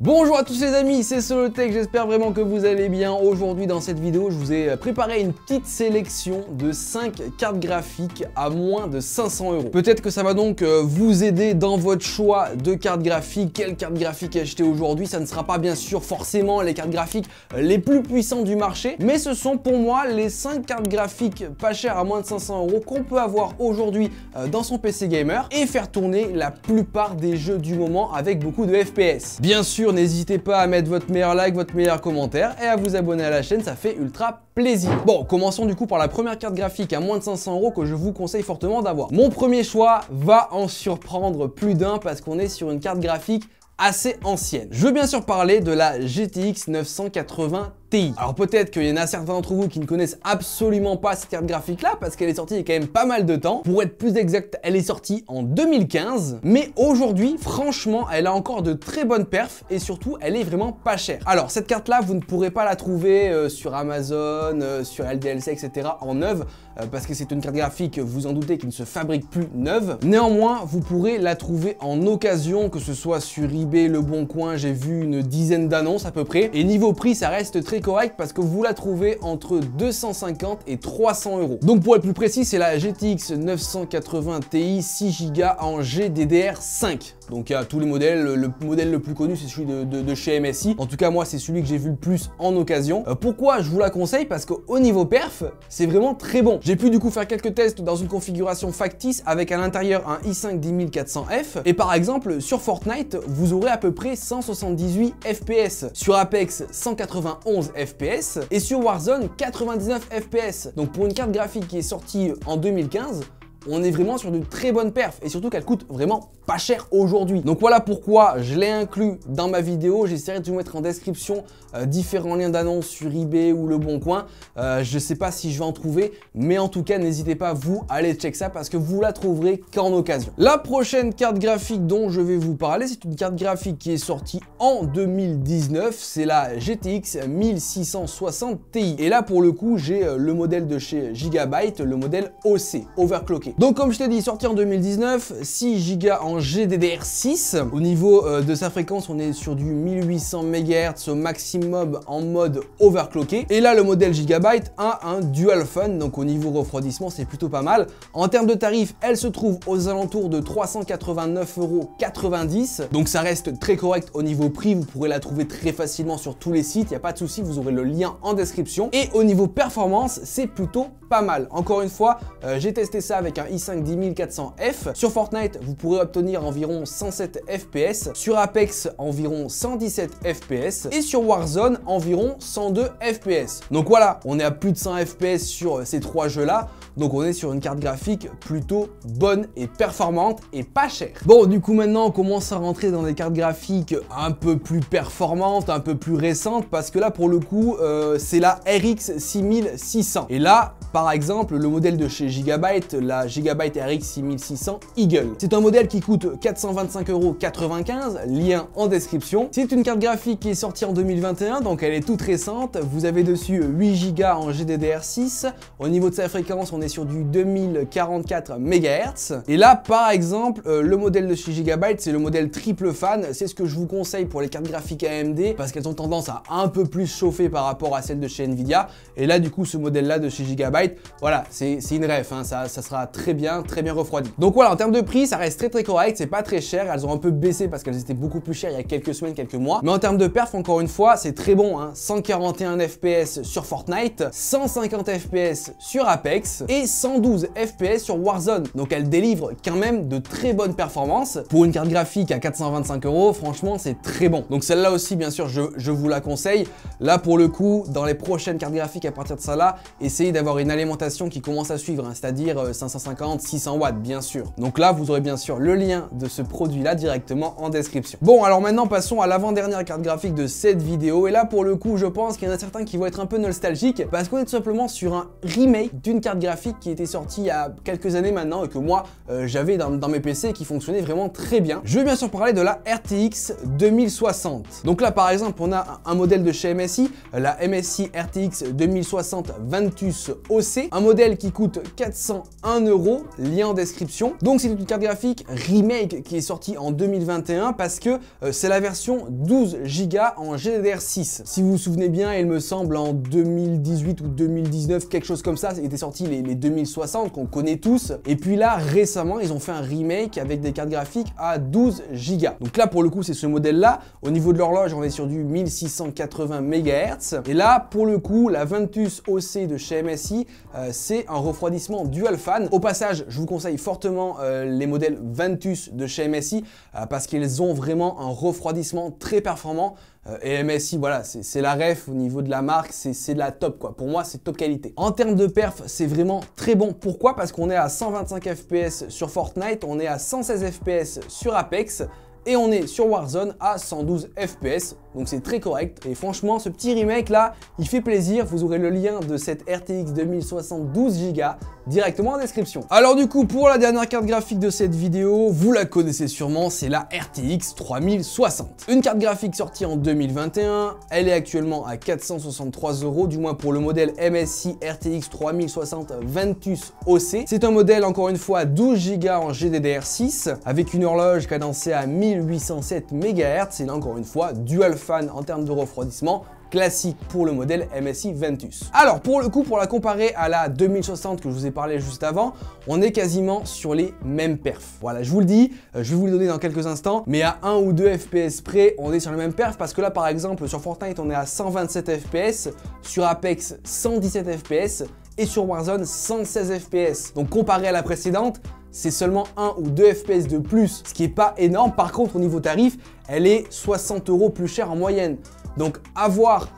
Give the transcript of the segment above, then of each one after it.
Bonjour à tous les amis, c'est Solotech, j'espère vraiment que vous allez bien. Aujourd'hui dans cette vidéo, je vous ai préparé une petite sélection de 5 cartes graphiques à moins de 500 €. Peut-être que ça va donc vous aider dans votre choix de cartes graphiques. Quelle carte graphique acheter aujourd'hui? Ça ne sera pas bien sûr forcément les cartes graphiques les plus puissantes du marché, mais ce sont pour moi les 5 cartes graphiques pas chères à moins de 500 € qu'on peut avoir aujourd'hui dans son PC gamer et faire tourner la plupart des jeux du moment avec beaucoup de FPS. Bien sûr, n'hésitez pas à mettre votre meilleur like, votre meilleur commentaire et à vous abonner à la chaîne, ça fait ultra plaisir. Bon, commençons du coup par la première carte graphique à moins de 500 € que je vous conseille fortement d'avoir. Mon premier choix va en surprendre plus d'un parce qu'on est sur une carte graphique assez ancienne. Je veux bien sûr parler de la GTX 980 Ti. Alors peut-être qu'il y en a certains d'entre vous qui ne connaissent absolument pas cette carte graphique là parce qu'elle est sortie il y a quand même pas mal de temps. Pour être plus exact, elle est sortie en 2015, mais aujourd'hui, franchement, elle a encore de très bonnes perfs et surtout, elle est vraiment pas chère. Alors cette carte là, vous ne pourrez pas la trouver sur Amazon, sur LDLC, etc. en neuve parce que c'est une carte graphique, vous en doutez, qui ne se fabrique plus neuve. Néanmoins, vous pourrez la trouver en occasion, que ce soit sur eBay, Le Bon Coin, j'ai vu une dizaine d'annonces à peu près. Et niveau prix, ça reste très correct parce que vous la trouvez entre 250 et 300 €. Donc pour être plus précis, c'est la GTX 980 Ti 6 Go en GDDR5. Donc il y a tous les modèles, le modèle le plus connu c'est celui de chez MSI. En tout cas moi c'est celui que j'ai vu le plus en occasion. Pourquoi je vous la conseille? Parce qu'au niveau perf, c'est vraiment très bon. J'ai pu du coup faire quelques tests dans une configuration factice avec à l'intérieur un i5 10400F. Et par exemple sur Fortnite, vous aurez à peu près 178 FPS. Sur Apex, 191 FPS. Et sur Warzone, 99 FPS. Donc pour une carte graphique qui est sortie en 2015, on est vraiment sur de très bonnes perfs et surtout qu'elle coûte vraiment pas cher aujourd'hui. Donc voilà pourquoi je l'ai inclus dans ma vidéo. J'essaierai de vous mettre en description différents liens d'annonces sur eBay ou Le Bon Coin. Je sais pas si je vais en trouver, mais en tout cas n'hésitez pas vous à aller check ça parce que vous la trouverez qu'en occasion. La prochaine carte graphique dont je vais vous parler, c'est une carte graphique qui est sortie en 2019. C'est la GTX 1660 Ti. Et là pour le coup j'ai le modèle de chez Gigabyte, le modèle OC, overclocké. Donc comme je t'ai dit, sorti en 2019, 6 Go en GDDR6. Au niveau de sa fréquence, on est sur du 1800 MHz au maximum en mode overclocké. Et là, le modèle Gigabyte a un dual fan, donc au niveau refroidissement, c'est plutôt pas mal. En termes de tarifs, elle se trouve aux alentours de 389,90 €. Donc ça reste très correct au niveau prix, vous pourrez la trouver très facilement sur tous les sites, il n'y a pas de souci, vous aurez le lien en description. Et au niveau performance, c'est plutôt pas mal. Encore une fois, j'ai testé ça avec un i5 10400F. Sur Fortnite, vous pourrez obtenir environ 107 FPS. Sur Apex, environ 117 FPS. Et sur Warzone, environ 102 FPS. Donc voilà, on est à plus de 100 FPS sur ces trois jeux-là. Donc on est sur une carte graphique plutôt bonne et performante et pas chère. Bon, du coup maintenant on commence à rentrer dans des cartes graphiques un peu plus performantes, un peu plus récentes, parce que là pour le coup c'est la RX 6600. Et là par exemple le modèle de chez Gigabyte, la Gigabyte RX 6600 Eagle. C'est un modèle qui coûte 425,95 €, lien en description. C'est une carte graphique qui est sortie en 2021, donc elle est toute récente. Vous avez dessus 8 Go en GDDR6. Au niveau de sa fréquence, on est sur du 2044 MHz. Et là, par exemple, le modèle de chez Gigabyte, c'est le modèle triple fan. C'est ce que je vous conseille pour les cartes graphiques AMD parce qu'elles ont tendance à un peu plus chauffer par rapport à celles de chez Nvidia. Et là, du coup, ce modèle-là de chez Gigabyte, voilà, c'est une ref, hein, ça sera très bien refroidi. Donc voilà, en termes de prix, ça reste très correct, c'est pas très cher. Elles ont un peu baissé parce qu'elles étaient beaucoup plus chères il y a quelques semaines, quelques mois. Mais en termes de perf, encore une fois, c'est très bon, hein. 141 FPS sur Fortnite, 150 FPS sur Apex et 112 FPS sur Warzone. Donc elle délivre quand même de très bonnes performances. Pour une carte graphique à 425 €, franchement, c'est très bon. Donc celle-là aussi, bien sûr, je vous la conseille. Là, pour le coup, dans les prochaines cartes graphiques à partir de ça là, essayez d'avoir une alimentation qui commence à suivre, hein, c'est-à-dire 550, 600 watts, bien sûr. Donc là, vous aurez bien sûr le lien de ce produit-là directement en description. Bon, alors maintenant, passons à l'avant-dernière carte graphique de cette vidéo. Et là, pour le coup, je pense qu'il y en a certains qui vont être un peu nostalgiques parce qu'on est tout simplement sur un remake d'une carte graphique graphique qui était sorti il y a quelques années maintenant et que moi j'avais dans mes PC et qui fonctionnait vraiment très bien. Je vais bien sûr parler de la RTX 2060. Donc là par exemple on a un modèle de chez MSI, la MSI RTX 2060 Ventus OC, un modèle qui coûte 401 €, lien en description. Donc c'est une carte graphique remake qui est sortie en 2021 parce que c'est la version 12 Go en GDDR6. Si vous vous souvenez bien, il me semble en 2018 ou 2019, quelque chose comme ça, était sorti les 2060 qu'on connaît tous. Et puis là, récemment, ils ont fait un remake avec des cartes graphiques à 12 Go. Donc là, pour le coup, c'est ce modèle-là. Au niveau de l'horloge, on est sur du 1680 MHz. Et là, pour le coup, la Ventus OC de chez MSI, c'est un refroidissement dual fan. Au passage, je vous conseille fortement les modèles Ventus de chez MSI parce qu'ils ont vraiment un refroidissement très performant. Et MSI, voilà, c'est la ref au niveau de la marque, c'est de la top quoi. Pour moi, c'est top qualité. En termes de perf, c'est vraiment très bon. Pourquoi? Parce qu'on est à 125 FPS sur Fortnite, on est à 116 FPS sur Apex et on est sur Warzone à 112 FPS. Donc c'est très correct. Et franchement, ce petit remake là, il fait plaisir. Vous aurez le lien de cette RTX 2060 12 Go directement en description. Alors du coup, pour la dernière carte graphique de cette vidéo, vous la connaissez sûrement, c'est la RTX 3060. Une carte graphique sortie en 2021, elle est actuellement à 463 €, du moins pour le modèle MSI RTX 3060 Ventus OC. C'est un modèle encore une fois 12 Go en GDDR6 avec une horloge cadencée à 1807 MHz et là encore une fois dual fan en termes de refroidissement, classique pour le modèle MSI Ventus. Alors pour le coup, pour la comparer à la 2060 que je vous ai parlé juste avant, on est quasiment sur les mêmes perfs. Voilà, je vous le dis, je vais vous les donner dans quelques instants, mais à 1 ou 2 FPS près, on est sur les mêmes perfs parce que là par exemple sur Fortnite on est à 127 FPS, sur Apex 117 FPS et sur Warzone 116 FPS. Donc comparé à la précédente, c'est seulement 1 ou 2 FPS de plus, ce qui n'est pas énorme. Par contre, au niveau tarif, elle est 60 € plus chère en moyenne. Donc, à voir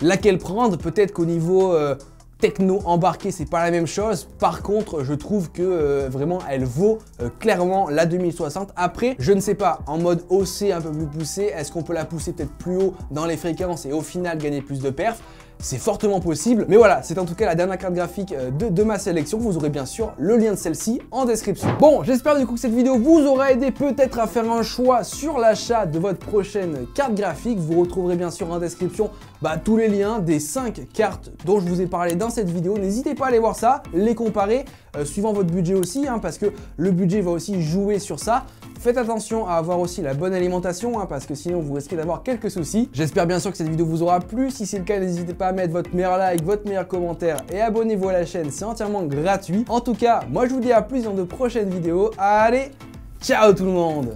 laquelle prendre. Peut-être qu'au niveau techno embarqué, c'est pas la même chose. Par contre, je trouve que vraiment, elle vaut clairement la 2060. Après, je ne sais pas, en mode OC un peu plus poussé, est-ce qu'on peut la pousser peut-être plus haut dans les fréquences et au final gagner plus de perf? C'est fortement possible, mais voilà, c'est en tout cas la dernière carte graphique de ma sélection. Vous aurez bien sûr le lien de celle-ci en description. Bon, j'espère du coup que cette vidéo vous aura aidé peut-être à faire un choix sur l'achat de votre prochaine carte graphique. Vous retrouverez bien sûr en description tous les liens des 5 cartes dont je vous ai parlé dans cette vidéo. N'hésitez pas à aller voir ça, les comparer, suivant votre budget aussi, parce que le budget va aussi jouer sur ça. Faites attention à avoir aussi la bonne alimentation, parce que sinon vous risquez d'avoir quelques soucis. J'espère bien sûr que cette vidéo vous aura plu. Si c'est le cas, n'hésitez pas à mettre votre meilleur like, votre meilleur commentaire et abonnez-vous à la chaîne, c'est entièrement gratuit. En tout cas, moi je vous dis à plus dans de prochaines vidéos. Allez, ciao tout le monde!